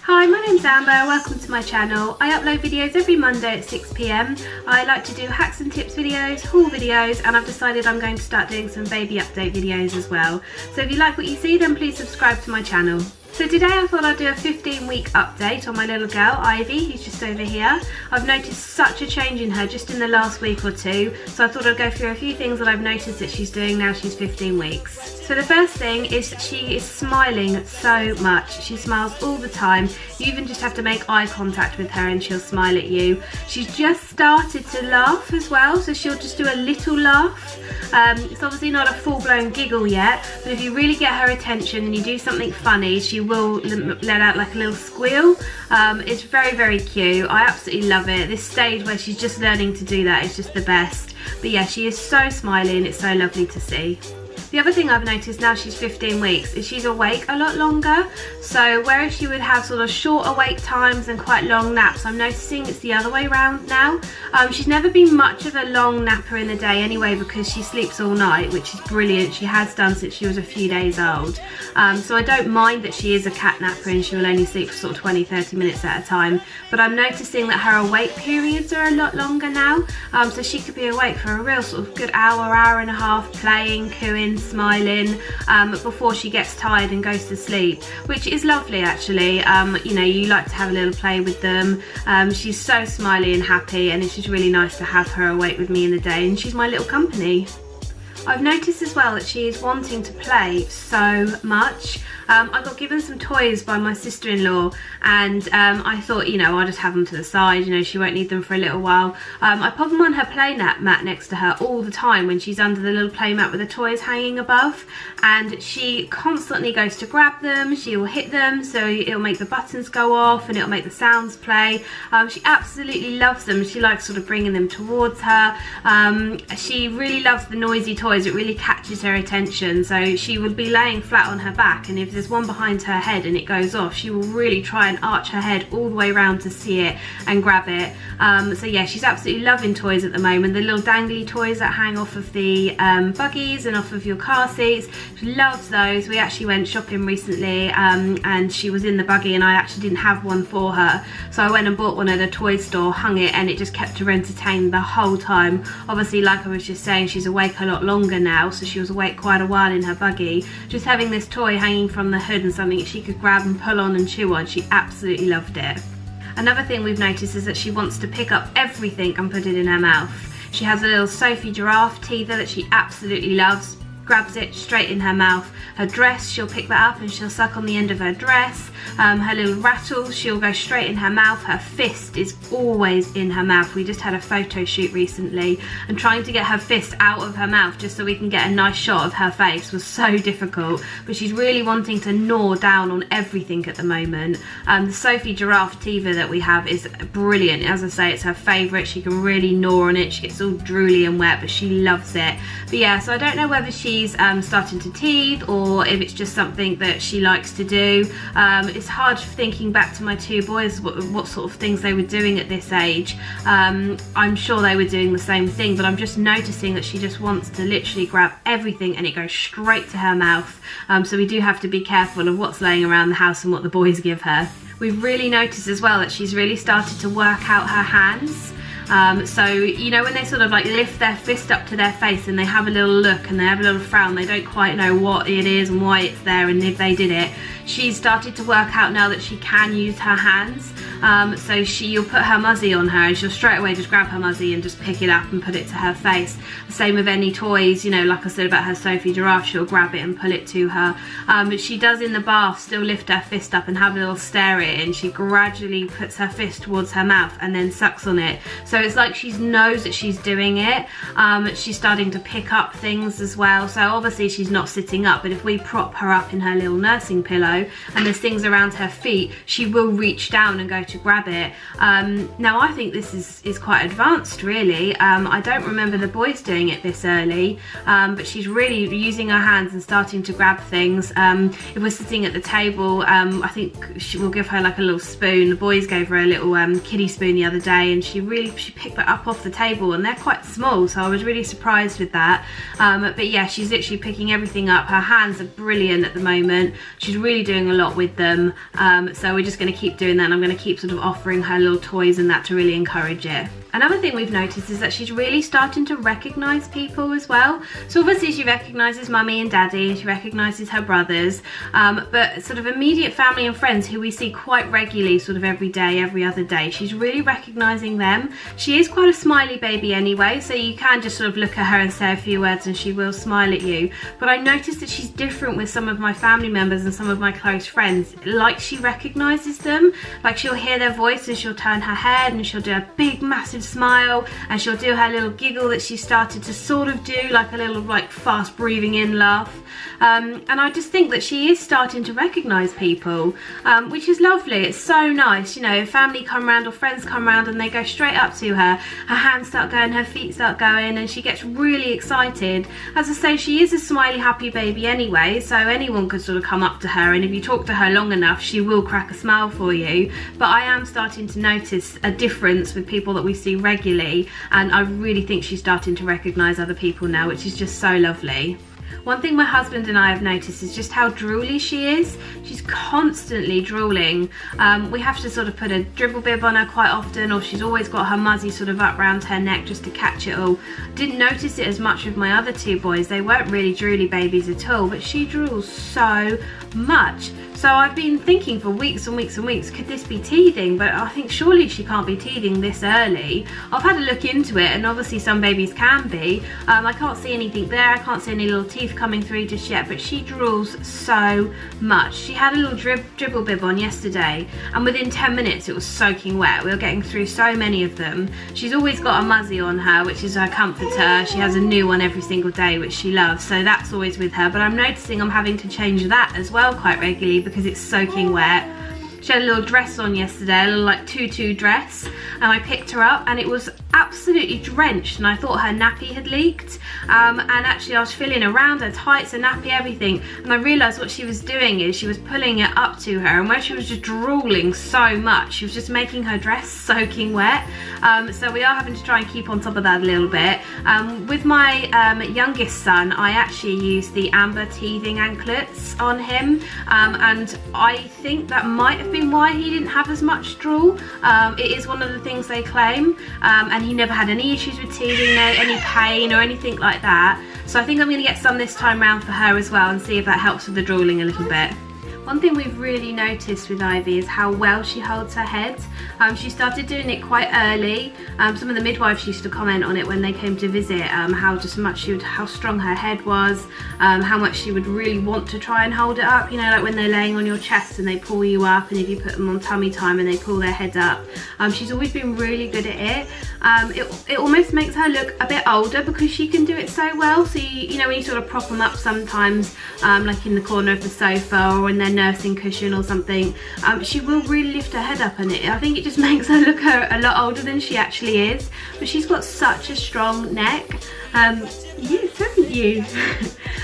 Hi, my name's Amber, welcome to my channel. I upload videos every Monday at 6 PM. I like to do hacks and tips videos, haul videos, and I've decided I'm going to start doing some baby update videos as well. So if you like what you see, then please subscribe to my channel. So today I thought I'd do a 15-week update on my little girl, Ivy, who's just over here. I've noticed such a change in her just in the last week or two, so I thought I'd go through a few things that I've noticed that she's doing now she's 15 weeks. So the first thing is that she is smiling so much. She smiles all the time. You even just have to make eye contact with her and she'll smile at you. She's just started to laugh as well, so she'll just do a little laugh. It's obviously not a full-blown giggle yet, but if you really get her attention and you do something funny, she will let out like a little squeal. It's very, very cute. I absolutely love it. This stage where she's just learning to do that is just the best. But yeah, she is so smiley and it's so lovely to see. The other thing I've noticed now she's 15 weeks is she's awake a lot longer. So whereas she would have sort of short awake times and quite long naps, I'm noticing it's the other way around now. She's never been much of a long napper in the day anyway because she sleeps all night, which is brilliant. She has done since she was a few days old. So I don't mind that she is a cat napper and she will only sleep for sort of 20-30 minutes at a time. But I'm noticing that her awake periods are a lot longer now. So she could be awake for a real sort of good hour, hour and a half, playing, cooing, smiling before she gets tired and goes to sleep, which is lovely actually. You know, you like to have a little play with them. She's so smiley and happy, and it's just really nice to have her awake with me in the day, and she's my little company. I've noticed as well that she is wanting to play so much. I got given some toys by my sister-in-law, and I thought, you know, I'll just have them to the side, you know, she won't need them for a little while. I pop them on her play mat next to her all the time when she's under the little play mat with the toys hanging above, and she constantly goes to grab them. She will hit them, so it'll make the buttons go off and it'll make the sounds play. She absolutely loves them. She likes sort of bringing them towards her. She really loves the noisy toys. It really catches her attention, so she would be laying flat on her back, and if there's one behind her head and it goes off, she will really try and arch her head all the way around to see it and grab it. So yeah, she's absolutely loving toys at the moment. The little dangly toys that hang off of the buggies and off of your car seats, she loves those. We actually went shopping recently and she was in the buggy and I actually didn't have one for her, so I went and bought one at a toy store, hung it, and it just kept her entertained the whole time. Obviously, like I was just saying, she's awake a lot longer now, so she was awake quite a while in her buggy. Just having this toy hanging from the hood and something she could grab and pull on and chew on, she absolutely loved it. Another thing we've noticed is that she wants to pick up everything and put it in her mouth. She has a little Sophie giraffe teether that she absolutely loves, grabs it straight in her mouth. Her dress, she'll pick that up and she'll suck on the end of her dress. Her little rattle, she'll go straight in her mouth. Her fist is always in her mouth. We just had a photo shoot recently, and trying to get her fist out of her mouth just so we can get a nice shot of her face was so difficult, but she's really wanting to gnaw down on everything at the moment. The Sophie giraffe teether that we have is brilliant. As I say, it's her favourite. She can really gnaw on it. She gets all drooly and wet, but she loves it. But yeah, so I don't know whether she's starting to teeth or if it's just something that she likes to do. It's hard thinking back to my two boys what sort of things they were doing at this age. I'm sure they were doing the same thing, but I'm just noticing that she just wants to literally grab everything and it goes straight to her mouth. So we do have to be careful of what's laying around the house and what the boys give her. We've really noticed as well that she's really started to work out her hands. So, you know, when they sort of like lift their fist up to their face and they have a little look and they have a little frown, they don't quite know what it is and why it's there and if they did it. She's started to work out now that she can use her hands. So you'll put her muzzy on her and she'll straight away just grab her muzzy and just pick it up and put it to her face. The same with any toys, you know, like I said about her Sophie giraffe, she'll grab it and pull it to her. But she does in the bath still lift her fist up and have a little stare at it, and she gradually puts her fist towards her mouth and then sucks on it. So it's like she knows that she's doing it. She's starting to pick up things as well. So obviously she's not sitting up, but if we prop her up in her little nursing pillow and there's things around her feet, she will reach down and go to grab it. Now I think this is quite advanced really. I don't remember the boys doing it this early, but she's really using her hands and starting to grab things. If we're sitting at the table, I think she will give her like a little spoon. The boys gave her a little kiddie spoon the other day, and she picked that up off the table, and they're quite small, so I was really surprised with that. But yeah, she's literally picking everything up. Her hands are brilliant at the moment. She's really really doing a lot with them, so we're just going to keep doing that, and I'm going to keep sort of offering her little toys and that to really encourage it. Another thing we've noticed is that she's really starting to recognise people as well. So obviously she recognises mummy and daddy, she recognises her brothers, but sort of immediate family and friends who we see quite regularly, sort of every day, every other day, she's really recognising them. She is quite a smiley baby anyway, so you can just sort of look at her and say a few words and she will smile at you. But I noticed that she's different with some of my family members and some of my close friends. Like, she recognises them, like she'll hear their voice and she'll turn her head and she'll do a big massive smile, and she'll do her little giggle that she started to sort of do, like a little like fast breathing in laugh, and I just think that she is starting to recognise people, which is lovely. It's so nice, you know, family come round or friends come round and they go straight up to her, her hands start going, her feet start going, and she gets really excited. As I say, she is a smiley happy baby anyway, so anyone could sort of come up to her, and if you talk to her long enough she will crack a smile for you. But I am starting to notice a difference with people that we see regularly, and I really think she's starting to recognise other people now, which is just so lovely. One thing my husband and I have noticed is just how drooly she is. She's constantly drooling. We have to sort of put a dribble bib on her quite often, or she's always got her muzzy sort of up round her neck just to catch it all. Didn't notice it as much with my other two boys. They weren't really drooly babies at all, but she drools so much. So I've been thinking for weeks and weeks and weeks, could this be teething? But I think surely she can't be teething this early. I've had a look into it, and obviously some babies can be. I can't see anything there, I can't see any little teeth coming through just yet, but she drools so much. She had a little dribble bib on yesterday, and within 10 minutes it was soaking wet. We were getting through so many of them. She's always got a muzzy on her, which is her comforter. She has a new one every single day, which she loves, so that's always with her. But I'm noticing I'm having to change that as well quite regularly because it's soaking wet. She had a little dress on yesterday, a little like tutu dress, and I picked her up and it was absolutely drenched, and I thought her nappy had leaked, and actually I was feeling around her tights, her nappy, everything, and I realised what she was doing is she was pulling it up to her, and where she was just drooling so much, she was just making her dress soaking wet. So we are having to try and keep on top of that a little bit. With my youngest son, I actually used the amber teething anklets on him, and I think that might have been why he didn't have as much drool. It is one of the things they claim, and he never had any issues with teething, no any pain or anything like that. So I think I'm going to get some this time round for her as well and see if that helps with the drooling a little bit. One thing we've really noticed with Ivy is how well she holds her head. She started doing it quite early. Some of the midwives used to comment on it when they came to visit, how strong her head was, how much she would really want to try and hold it up. You know, like when they're laying on your chest and they pull you up, and if you put them on tummy time and they pull their head up. She's always been really good at it. It almost makes her look a bit older because she can do it so well. So you know, when you sort of prop them up sometimes, like in the corner of the sofa or in their nursing cushion or something, she will really lift her head up, and I think it just makes her look a lot older than she actually is. But she's got such a strong neck. Yes, haven't you?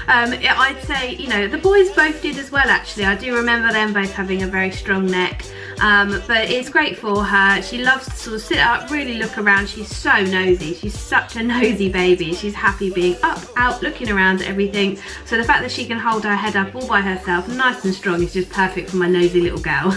I'd say, you know, the boys both did as well actually. I do remember them both having a very strong neck. But it's great for her. She loves to sort of sit up, really look around. She's so nosy. She's such a nosy baby. She's happy being up, out, looking around at everything. So the fact that she can hold her head up all by herself, nice and strong, is just perfect for my nosy little girl.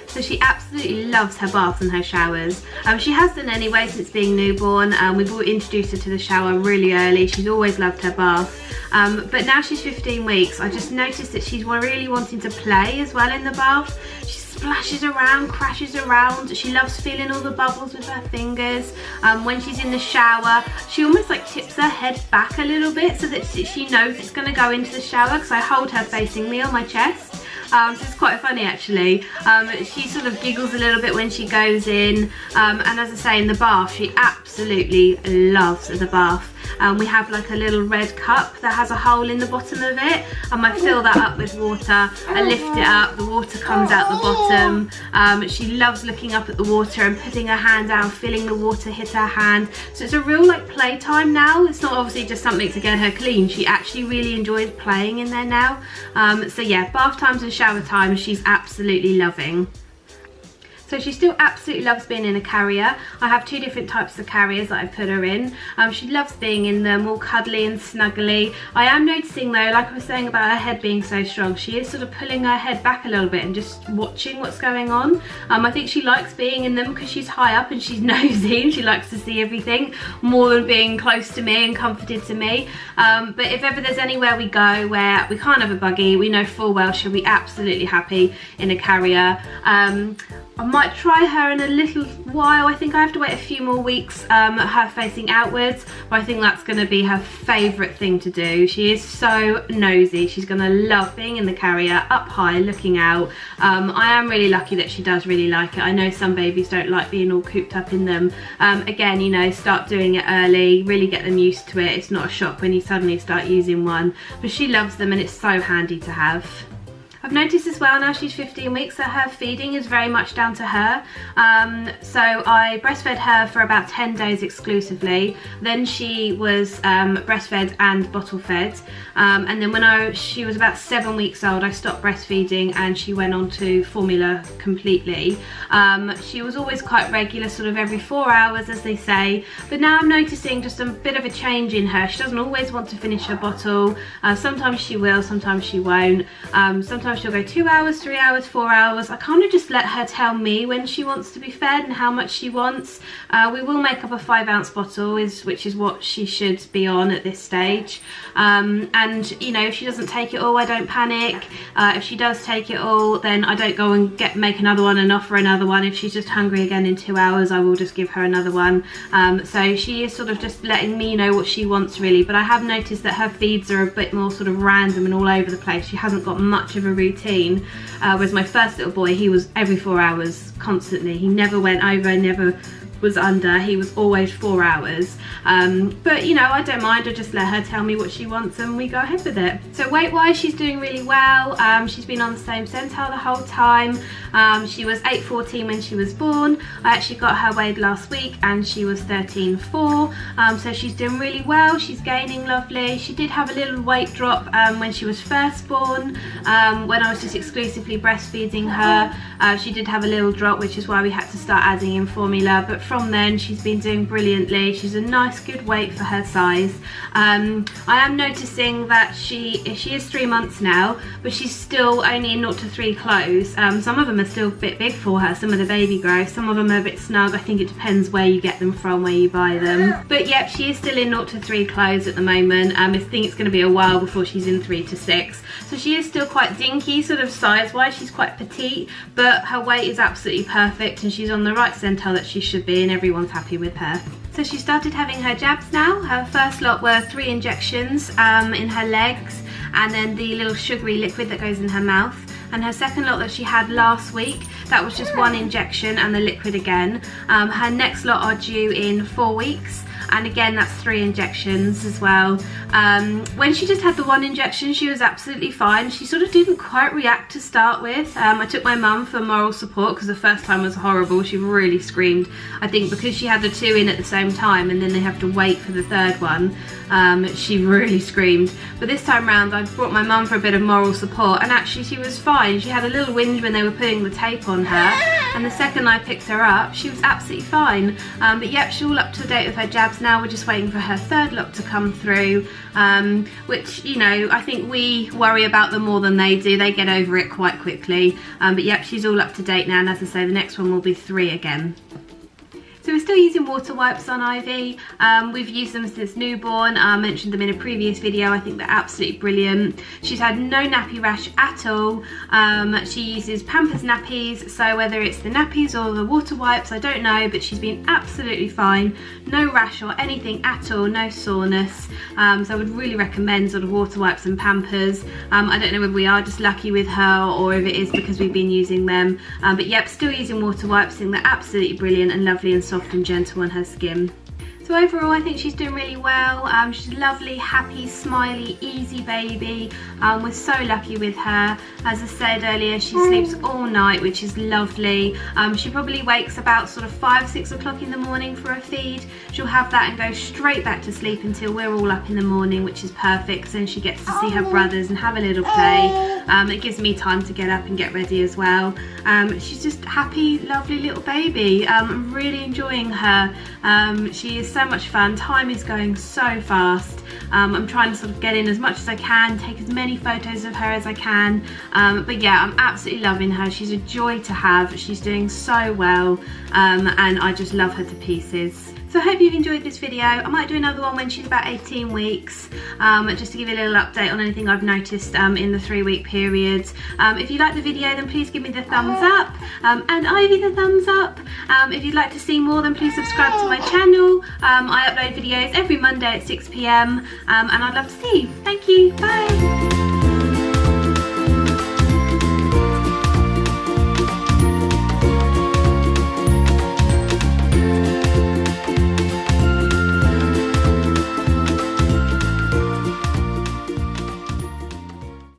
So she absolutely loves her baths and her showers. She has done anyway since being newborn. We've all introduced her to the shower really early. She's always loved her bath. But now she's 15 weeks, I just noticed that she's really wanting to play as well in the bath. She splashes around, crashes around. She loves feeling all the bubbles with her fingers. When she's in the shower, she almost like tips her head back a little bit so that she knows it's going to go into the shower, because I hold her facing me on my chest. So it's quite funny actually. She sort of giggles a little bit when she goes in, and as I say, in the bath she absolutely loves the bath. We have like a little red cup that has a hole in the bottom of it, and I fill that up with water. I lift it up, the water comes out the bottom. She loves looking up at the water and putting her hand down, feeling the water hit her hand. So it's a real like playtime now. It's not obviously just something to get her clean. She actually really enjoys playing in there now. So yeah, bath times and shower times she's absolutely loving. So she still absolutely loves being in a carrier. I have 2 different types of carriers that I put her in. She loves being in them, all cuddly and snuggly. I am noticing though, like I was saying about her head being so strong, she is sort of pulling her head back a little bit and just watching what's going on. I think she likes being in them because she's high up and she's nosy and she likes to see everything more than being close to me and comforted to me. But if ever there's anywhere we go where we can't have a buggy, we know full well she'll be absolutely happy in a carrier. I might try her in a little while. I think I have to wait a few more weeks, her facing outwards, but I think that's going to be her favourite thing to do. She is so nosy. She's going to love being in the carrier, up high, looking out. I am really lucky that she does really like it. I know some babies don't like being all cooped up in them. Again, you know, start doing it early, really get them used to it. It's not a shock when you suddenly start using one, but she loves them and it's so handy to have. I've noticed as well, now she's 15 weeks, that her feeding is very much down to her. So I breastfed her for about 10 days exclusively. Then she was breastfed and bottle fed. And then when she was about 7 weeks old, I stopped breastfeeding and she went on to formula completely. She was always quite regular, sort of every 4 hours, as they say. But now I'm noticing just a bit of a change in her. She doesn't always want to finish her bottle. Sometimes she will, sometimes she won't. Sometimes she'll go 2 hours, 3 hours, 4 hours. I kind of just let her tell me when she wants to be fed and how much she wants. We will make up a 5-ounce bottle, which is what she should be on at this stage. And you know, if she doesn't take it all, I don't panic. If she does take it all, then I don't go and make another one and offer another one. If she's just hungry again in 2 hours, I will just give her another one. So she is sort of just letting me know what she wants really, but I have noticed that her feeds are a bit more sort of random and all over the place. She hasn't got much of a routine, whereas my first little boy, he was every 4 hours constantly. He never went over, never was under, he was always 4 hours. But you know, I don't mind, I just let her tell me what she wants and we go ahead with it. So weight wise, she's doing really well. She's been on the same centile the whole time. She was 8.14 when she was born. I actually got her weighed last week and she was 13.4. So she's doing really well, she's gaining lovely. She did have a little weight drop when she was first born. When I was just exclusively breastfeeding her, she did have a little drop, which is why we had to start adding in formula. But from then she's been doing brilliantly. She's a nice good weight for her size. I am noticing that she is 3 months now, but she's still only in 0 to 3 clothes. Some of them are still a bit big for her, some of the baby growth, some of them are a bit snug. I think it depends where you get them from, where you buy them. But yep, she is still in 0 to 3 clothes at the moment. I think it's going to be a while before she's in 3 to 6. So she is still quite dinky, sort of size wise. She's quite petite, but her weight is absolutely perfect and she's on the right centile that she should be, and everyone's happy with her. So she started having her jabs now. Her first lot were 3 injections in her legs, and then the little sugary liquid that goes in her mouth. And her second lot that she had last week, that was just 1 injection and the liquid again. Her next lot are due in 4 weeks. And again, that's 3 injections as well. When she just had the 1 injection, she was absolutely fine. She sort of didn't quite react to start with. I took my mum for moral support because the first time was horrible. She really screamed. I think because she had the 2 in at the same time and then they have to wait for the 3rd one, she really screamed. But this time round, I brought my mum for a bit of moral support, and actually she was fine. She had a little whinge when they were putting the tape on her, and the second I picked her up, she was absolutely fine. But yep, she's all up to date with her jabs now. We're just waiting for her 3rd lot to come through, which, you know, I think we worry about them more than they do. They get over it quite quickly. But yep, she's all up to date now, and as I say, the next one will be 3 again. So we're still using water wipes on Ivy. We've used them since newborn. I mentioned them in a previous video. I think they're absolutely brilliant. She's had no nappy rash at all. She uses Pampers nappies, so whether it's the nappies or the water wipes, I don't know, but she's been absolutely fine. No rash or anything at all, no soreness. So I would really recommend sort of water wipes and Pampers. I don't know whether we are just lucky with her or if it is because we've been using them. But yep, still using water wipes. I think they're absolutely brilliant and lovely and soft and gentle on her skin. So overall, I think she's doing really well. She's a lovely, happy, smiley, easy baby. We're so lucky with her. As I said earlier, she sleeps all night, which is lovely. She probably wakes about sort of 5, 6 o'clock in the morning for a feed. She'll have that and go straight back to sleep until we're all up in the morning, which is perfect. So then she gets to see her brothers and have a little play. It gives me time to get up and get ready as well. She's just a happy, lovely little baby. I'm really enjoying her. She is so much fun. Time is going so fast. I'm trying to sort of get in as much as I can, take as many photos of her as I can. But yeah, I'm absolutely loving her. She's a joy to have. She's doing so well, and I just love her to pieces. So I hope you've enjoyed this video. I might do another one when she's about 18 weeks, just to give you a little update on anything I've noticed in the 3-week period. If you like the video, then please give me the thumbs up, and Ivy the thumbs up. If you'd like to see more, then please subscribe to my channel. I upload videos every Monday at 6 p.m, and I'd love to see you. Thank you, bye.